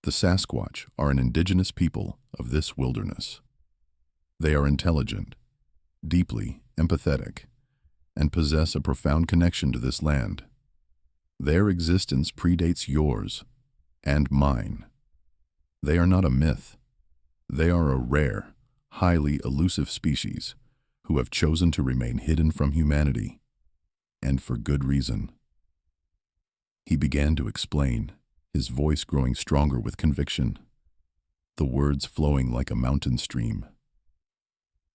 The Sasquatch are an indigenous people of this wilderness. They are intelligent, deeply empathetic, and possess a profound connection to this land. Their existence predates yours and mine. They are not a myth. They are a rare, highly elusive species who have chosen to remain hidden from humanity, and for good reason. He began to explain, his voice growing stronger with conviction, the words flowing like a mountain stream.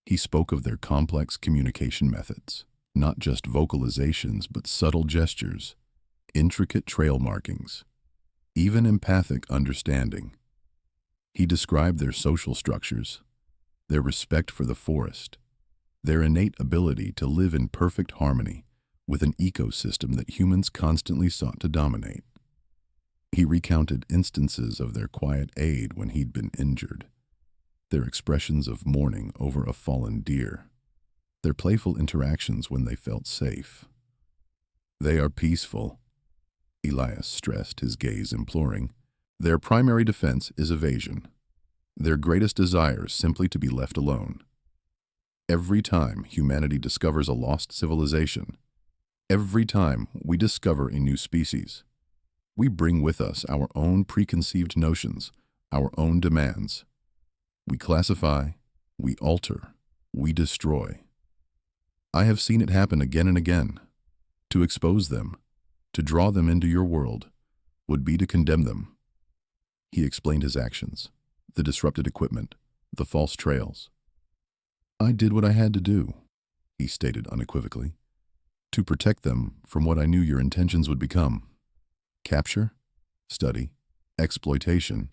He spoke of their complex communication methods, not just vocalizations but subtle gestures, intricate trail markings, even empathic understanding. He described their social structures, their respect for the forest, their innate ability to live in perfect harmony with an ecosystem that humans constantly sought to dominate. He recounted instances of their quiet aid when he'd been injured, their expressions of mourning over a fallen deer, their playful interactions when they felt safe. They are peaceful, Elias stressed, his gaze imploring. Their primary defense is evasion. Their greatest desire is simply to be left alone. Every time humanity discovers a lost civilization, every time we discover a new species, we bring with us our own preconceived notions, our own demands. We classify, we alter, we destroy. I have seen it happen again and again. To expose them, to draw them into your world, would be to condemn them. He explained his actions, the disrupted equipment, the false trails. I did what I had to do, he stated unequivocally, to protect them from what I knew your intentions would become. Capture, study, exploitation.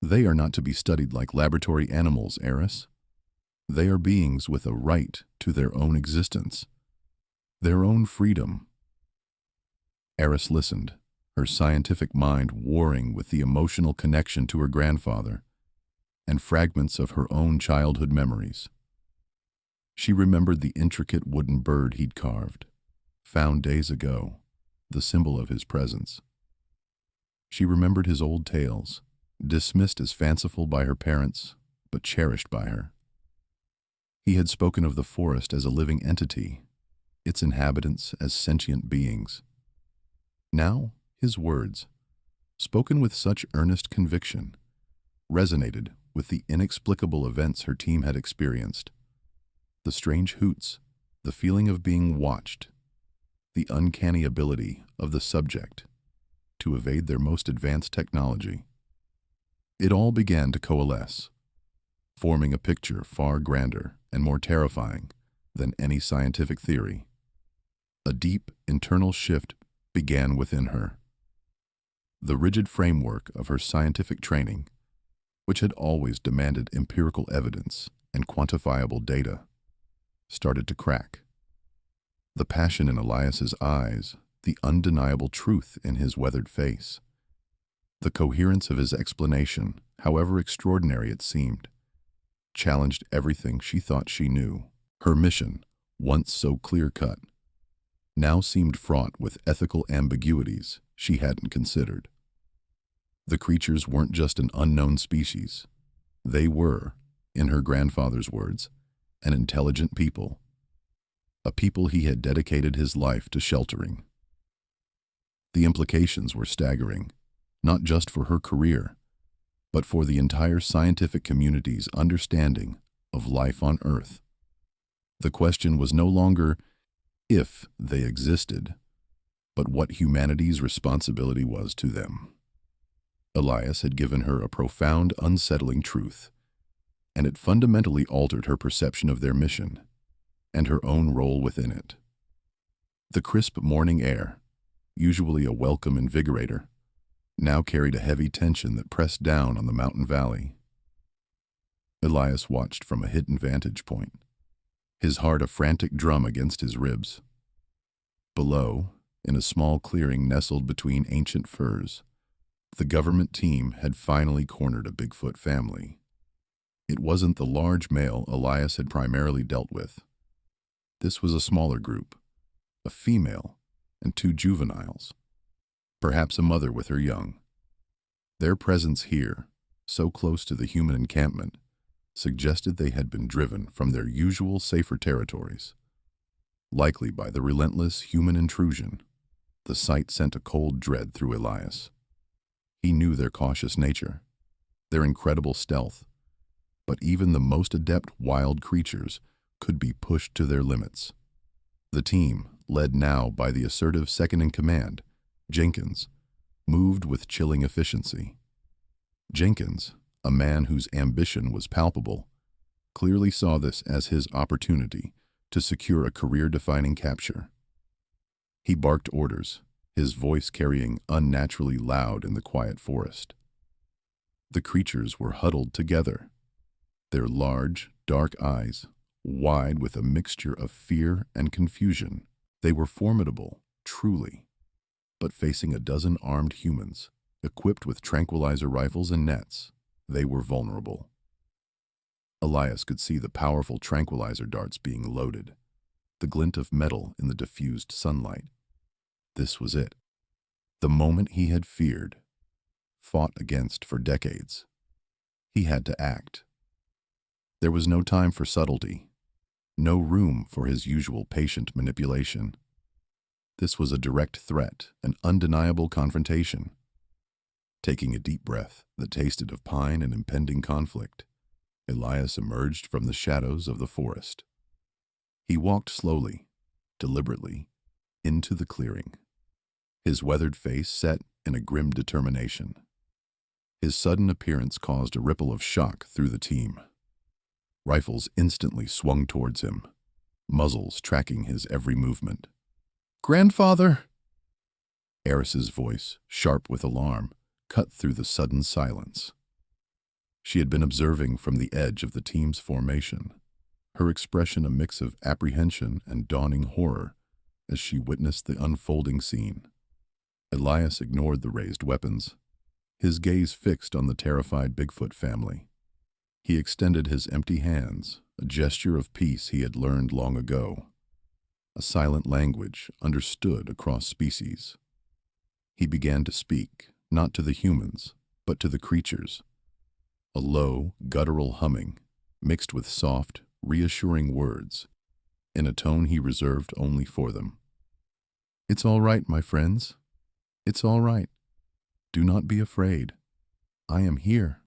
They are not to be studied like laboratory animals, Eris. They are beings with a right to their own existence, their own freedom. Eris listened, her scientific mind warring with the emotional connection to her grandfather and fragments of her own childhood memories. She remembered the intricate wooden bird he'd carved, found days ago, the symbol of his presence. She remembered his old tales, dismissed as fanciful by her parents, but cherished by her. He had spoken of the forest as a living entity, its inhabitants as sentient beings. Now, his words, spoken with such earnest conviction, resonated with the inexplicable events her team had experienced. The strange hoots, the feeling of being watched, the uncanny ability of the subject to evade their most advanced technology. It all began to coalesce, forming a picture far grander and more terrifying than any scientific theory. A deep internal shift began within her. The rigid framework of her scientific training, which had always demanded empirical evidence and quantifiable data, started to crack. The passion in Elias's eyes, the undeniable truth in his weathered face, the coherence of his explanation, however extraordinary it seemed, challenged everything she thought she knew. Her mission, once so clear-cut, now seemed fraught with ethical ambiguities she hadn't considered. The creatures weren't just an unknown species. They were, in her grandfather's words, an intelligent people, a people he had dedicated his life to sheltering. The implications were staggering, not just for her career, but for the entire scientific community's understanding of life on Earth. The question was no longer if they existed, but what humanity's responsibility was to them. Elias had given her a profound, unsettling truth, and it fundamentally altered her perception of their mission and her own role within it. The crisp morning air, usually a welcome invigorator, now carried a heavy tension that pressed down on the mountain valley. Elias watched from a hidden vantage point, his heart a frantic drum against his ribs. Below, in a small clearing nestled between ancient firs, the government team had finally cornered a Bigfoot family. It wasn't the large male Elias had primarily dealt with. This was a smaller group, a female and 2 juveniles, perhaps a mother with her young. Their presence here, so close to the human encampment, suggested they had been driven from their usual safer territories. Likely by the relentless human intrusion, the sight sent a cold dread through Elias. He knew their cautious nature, their incredible stealth, but even the most adept wild creatures could be pushed to their limits. The team, led now by the assertive second-in-command, Jenkins, moved with chilling efficiency. Jenkins, a man whose ambition was palpable, clearly saw this as his opportunity to secure a career-defining capture. He barked orders, his voice carrying unnaturally loud in the quiet forest. The creatures were huddled together, their large, dark eyes wide with a mixture of fear and confusion. They were formidable, truly, but facing a dozen armed humans, equipped with tranquilizer rifles and nets, they were vulnerable. Elias could see the powerful tranquilizer darts being loaded, the glint of metal in the diffused sunlight. This was it. The moment he had feared, fought against for decades. He had to act. There was no time for subtlety, no room for his usual patient manipulation. This was a direct threat, an undeniable confrontation. Taking a deep breath that tasted of pine and impending conflict, Elias emerged from the shadows of the forest. He walked slowly, deliberately, into the clearing, his weathered face set in a grim determination. His sudden appearance caused a ripple of shock through the team. Rifles instantly swung towards him, muzzles tracking his every movement. "Grandfather!" Eris's voice, sharp with alarm, cut through the sudden silence. She had been observing from the edge of the team's formation, her expression a mix of apprehension and dawning horror as she witnessed the unfolding scene. Elias ignored the raised weapons, his gaze fixed on the terrified Bigfoot family. He extended his empty hands, a gesture of peace he had learned long ago, a silent language understood across species. He began to speak, not to the humans, but to the creatures. A low, guttural humming, mixed with soft, reassuring words, in a tone he reserved only for them. "It's all right, my friends. It's all right. Do not be afraid. I am here."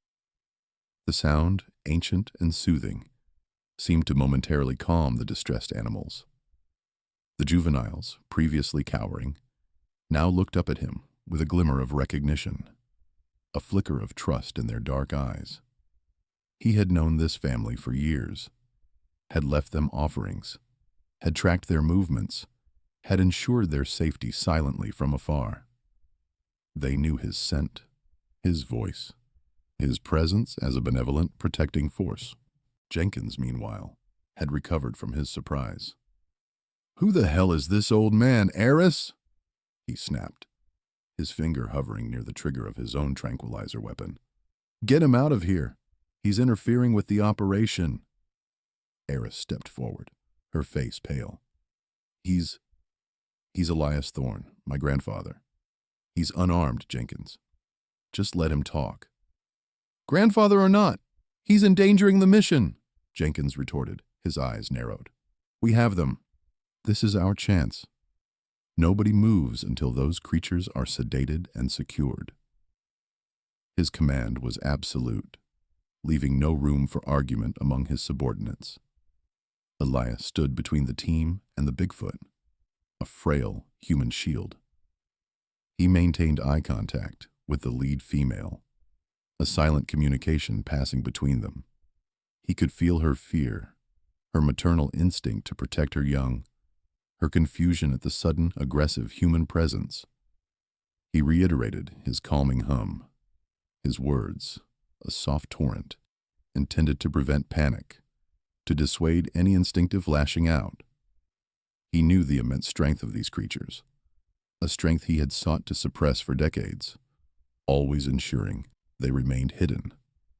The sound, ancient and soothing, seemed to momentarily calm the distressed animals. The juveniles, previously cowering, now looked up at him with a glimmer of recognition, a flicker of trust in their dark eyes. He had known this family for years, had left them offerings, had tracked their movements, had ensured their safety silently from afar. They knew his scent, his voice, his presence as a benevolent, protecting force. Jenkins, meanwhile, had recovered from his surprise. "Who the hell is this old man, Eris?" he snapped, his finger hovering near the trigger of his own tranquilizer weapon. "Get him out of here. He's interfering with the operation." Eris stepped forward, her face pale. He's Elias Thorne, my grandfather. He's unarmed, Jenkins. Just let him talk." "Grandfather or not, he's endangering the mission," Jenkins retorted, his eyes narrowed. "We have them. This is our chance. Nobody moves until those creatures are sedated and secured." His command was absolute, leaving no room for argument among his subordinates. Elias stood between the team and the Bigfoot, a frail human shield. He maintained eye contact with the lead female, a silent communication passing between them. He could feel her fear, her maternal instinct to protect her young, her confusion at the sudden, aggressive human presence. He reiterated his calming hum, his words, a soft torrent, intended to prevent panic, to dissuade any instinctive lashing out. He knew the immense strength of these creatures, a strength he had sought to suppress for decades, always ensuring they remained hidden,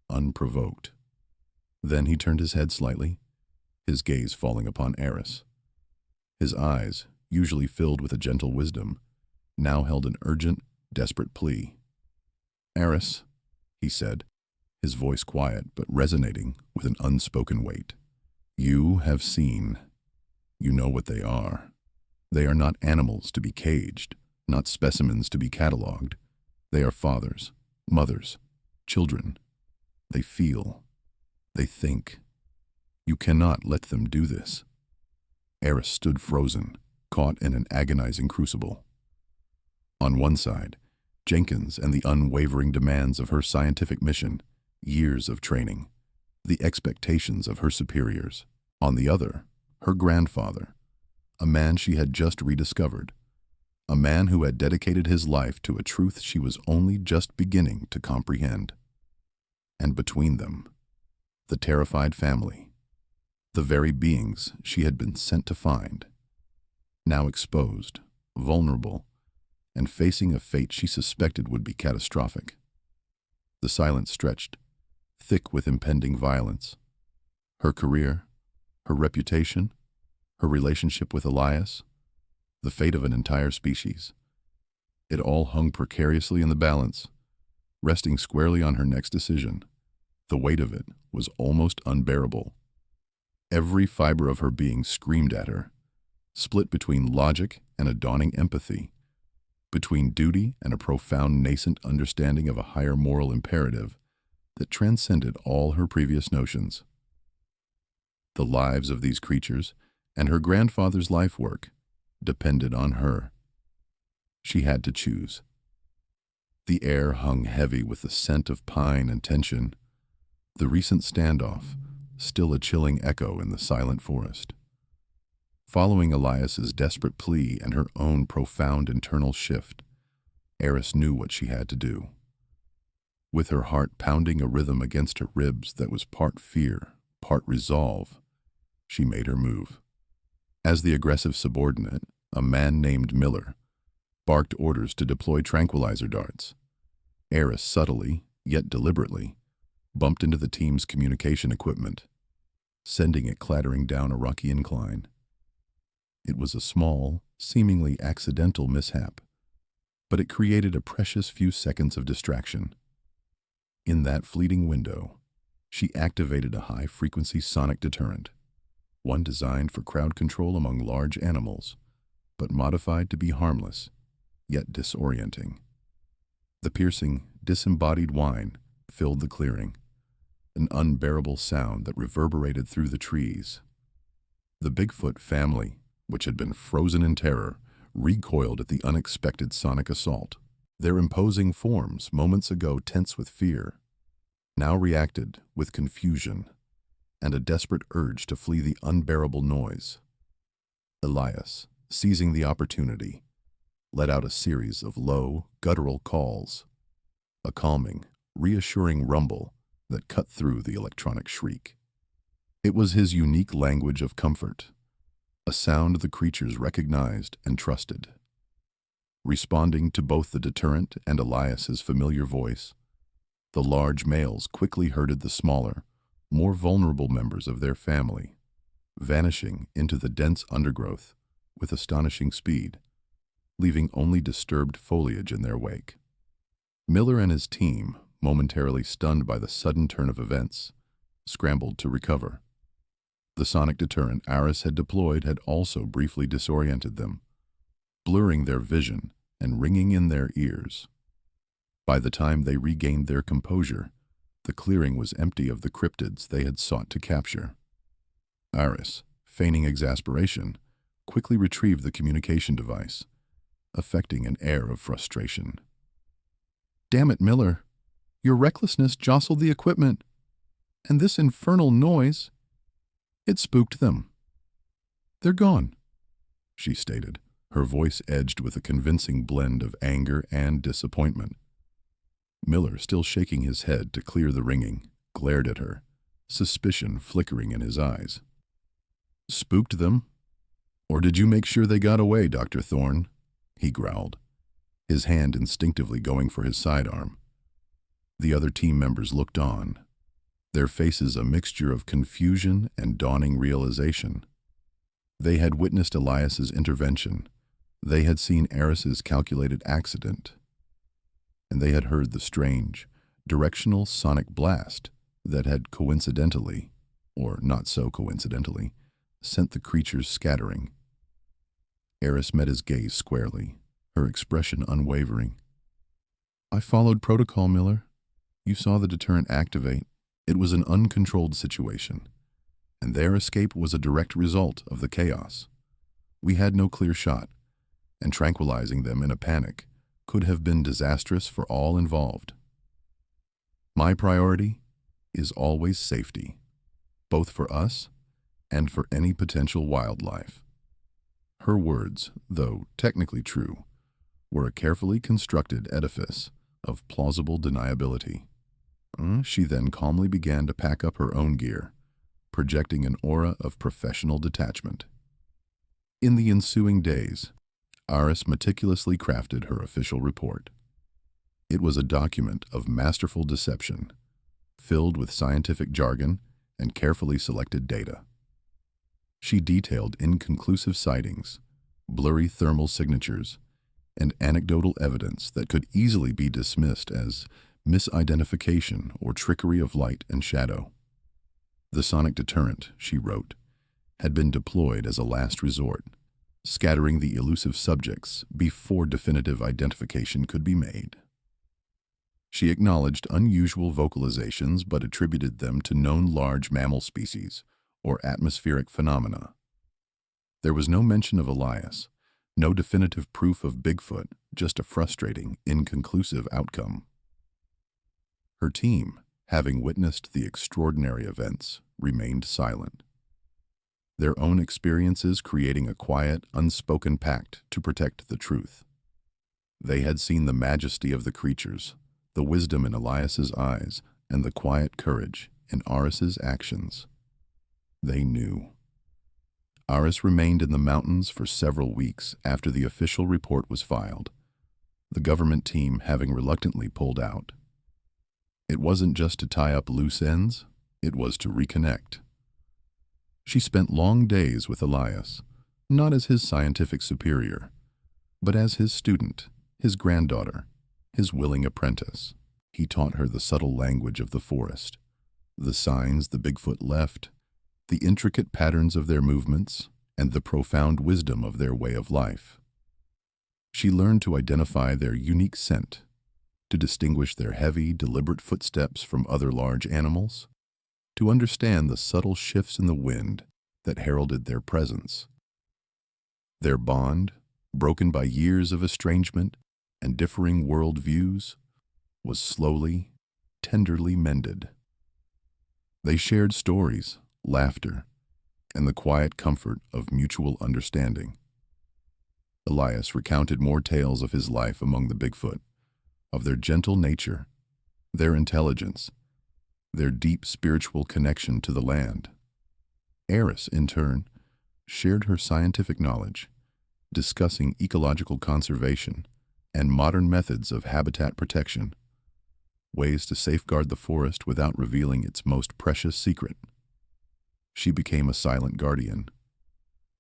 unprovoked. Then he turned his head slightly, his gaze falling upon Eris. His eyes, usually filled with a gentle wisdom, now held an urgent, desperate plea. "Eris," he said, his voice quiet but resonating with an unspoken weight. "You have seen. You know what they are. They are not animals to be caged, not specimens to be catalogued. They are fathers, mothers, children. They feel. They think. You cannot let them do this. Eris stood frozen, caught in an agonizing crucible. On one side, Jenkins and the unwavering demands of her scientific mission, years of training, the expectations of her superiors. On the other, her grandfather, a man she had just rediscovered, a man who had dedicated his life to a truth she was only just beginning to comprehend. And between them, the terrified family, the very beings she had been sent to find, now exposed, vulnerable, and facing a fate she suspected would be catastrophic. The silence stretched, thick with impending violence. Her career, her reputation, her relationship with Elias, the fate of an entire species. It all hung precariously in the balance, resting squarely on her next decision. The weight of it was almost unbearable. Every fiber of her being screamed at her, split between logic and a dawning empathy, between duty and a profound nascent understanding of a higher moral imperative that transcended all her previous notions. The lives of these creatures and her grandfather's life work depended on her. She had to choose. The air hung heavy with the scent of pine and tension, the recent standoff still a chilling echo in the silent forest. Following Elias's desperate plea and her own profound internal shift, Eris knew what she had to do. With her heart pounding a rhythm against her ribs that was part fear, part resolve, she made her move. As the aggressive subordinate, a man named Miller, barked orders to deploy tranquilizer darts, Eris subtly, yet deliberately, bumped into the team's communication equipment, sending it clattering down a rocky incline. It was a small, seemingly accidental mishap, but it created a precious few seconds of distraction. In that fleeting window, she activated a high-frequency sonic deterrent, one designed for crowd control among large animals, but modified to be harmless, yet disorienting. The piercing, disembodied whine filled the clearing, an unbearable sound that reverberated through the trees. The Bigfoot family, which had been frozen in terror, recoiled at the unexpected sonic assault. Their imposing forms, moments ago tense with fear, now reacted with confusion and a desperate urge to flee the unbearable noise. Elias, seizing the opportunity, let out a series of low, guttural calls, a calming, reassuring rumble that cut through the electronic shriek. It was his unique language of comfort, a sound the creatures recognized and trusted. Responding to both the deterrent and Elias's familiar voice, the large males quickly herded the smaller, more vulnerable members of their family, vanishing into the dense undergrowth with astonishing speed, leaving only disturbed foliage in their wake. Miller and his team, momentarily stunned by the sudden turn of events, scrambled to recover. The sonic deterrent Eris had deployed had also briefly disoriented them, blurring their vision and ringing in their ears. By the time they regained their composure, the clearing was empty of the cryptids they had sought to capture. Eris, feigning exasperation, quickly retrieved the communication device, affecting an air of frustration. "Damn it, Miller. Your recklessness jostled the equipment, and this infernal noise, it spooked them. They're gone," she stated, her voice edged with a convincing blend of anger and disappointment. Miller, still shaking his head to clear the ringing, glared at her, suspicion flickering in his eyes. "Spooked them? Or did you make sure they got away, Dr. Thorne?" he growled, his hand instinctively going for his sidearm. The other team members looked on, their faces a mixture of confusion and dawning realization. They had witnessed Elias's intervention, they had seen Eris's calculated accident, and they had heard the strange, directional sonic blast that had coincidentally, or not so coincidentally, sent the creatures scattering. Eris met his gaze squarely, her expression unwavering. "I followed protocol, Miller. You saw the deterrent activate. It was an uncontrolled situation. and their escape was a direct result of the chaos. We had no clear shot, and tranquilizing them in a panic could have been disastrous for all involved. My priority is always safety, both for us and for any potential wildlife. Her words, though technically true, were a carefully constructed edifice of plausible deniability. She then calmly began to pack up her own gear, projecting an aura of professional detachment. In the ensuing days, Aris meticulously crafted her official report. It was a document of masterful deception, filled with scientific jargon and carefully selected data. She detailed inconclusive sightings, blurry thermal signatures, and anecdotal evidence that could easily be dismissed as misidentification or trickery of light and shadow. The sonic deterrent, she wrote, had been deployed as a last resort, scattering the elusive subjects before definitive identification could be made. She acknowledged unusual vocalizations but attributed them to known large mammal species or atmospheric phenomena. There was no mention of Elias, no definitive proof of Bigfoot, just a frustrating, inconclusive outcome. Her team, having witnessed the extraordinary events, remained silent, their own experiences creating a quiet, unspoken pact to protect the truth. They had seen the majesty of the creatures, the wisdom in Elias's eyes, and the quiet courage in Aris's actions. They knew. Aris remained in the mountains for several weeks after the official report was filed, the government team having reluctantly pulled out. It wasn't just to tie up loose ends, it was to reconnect. She spent long days with Elias, not as his scientific superior, but as his student, his granddaughter, his willing apprentice. He taught her the subtle language of the forest, the signs the Bigfoot left, the intricate patterns of their movements, and the profound wisdom of their way of life. She learned to identify their unique scent, to distinguish their heavy, deliberate footsteps from other large animals, to understand the subtle shifts in the wind that heralded their presence. Their bond, broken by years of estrangement and differing world views, was slowly, tenderly mended. They shared stories, laughter, and the quiet comfort of mutual understanding. Elias recounted more tales of his life among the Bigfoot, of their gentle nature, their intelligence, their deep spiritual connection to the land. Aris, in turn, shared her scientific knowledge, discussing ecological conservation and modern methods of habitat protection, ways to safeguard the forest without revealing its most precious secret. She became a silent guardian,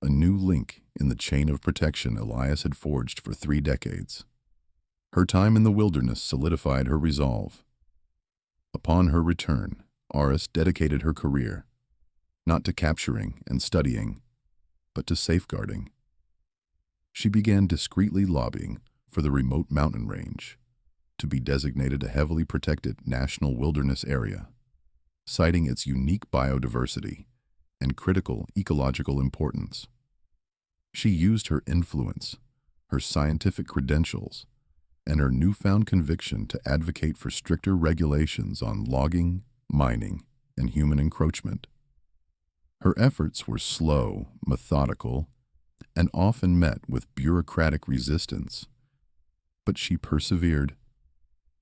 a new link in the chain of protection Elias had forged for 3 decades. Her time in the wilderness solidified her resolve. Upon her return, Aris dedicated her career, not to capturing and studying, but to safeguarding. She began discreetly lobbying for the remote mountain range to be designated a heavily protected national wilderness area, citing its unique biodiversity and critical ecological importance. She used her influence, her scientific credentials, and her newfound conviction to advocate for stricter regulations on logging, mining, and human encroachment. Her efforts were slow, methodical, and often met with bureaucratic resistance, but she persevered,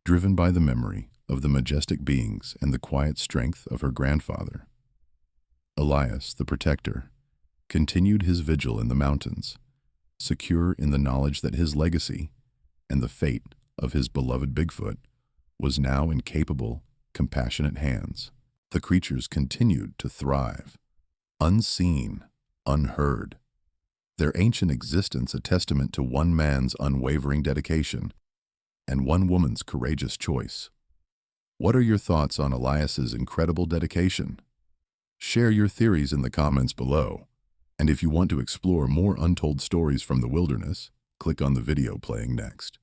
driven by the memory of the majestic beings and the quiet strength of her grandfather. Elias, the protector, continued his vigil in the mountains, secure in the knowledge that his legacy and the fate of his beloved Bigfoot was now in capable, compassionate hands. The creatures continued to thrive, unseen, unheard, their ancient existence a testament to one man's unwavering dedication and one woman's courageous choice. What are your thoughts on Elias's incredible dedication? Share your theories in the comments below, and if you want to explore more untold stories from the wilderness, click on the video playing next.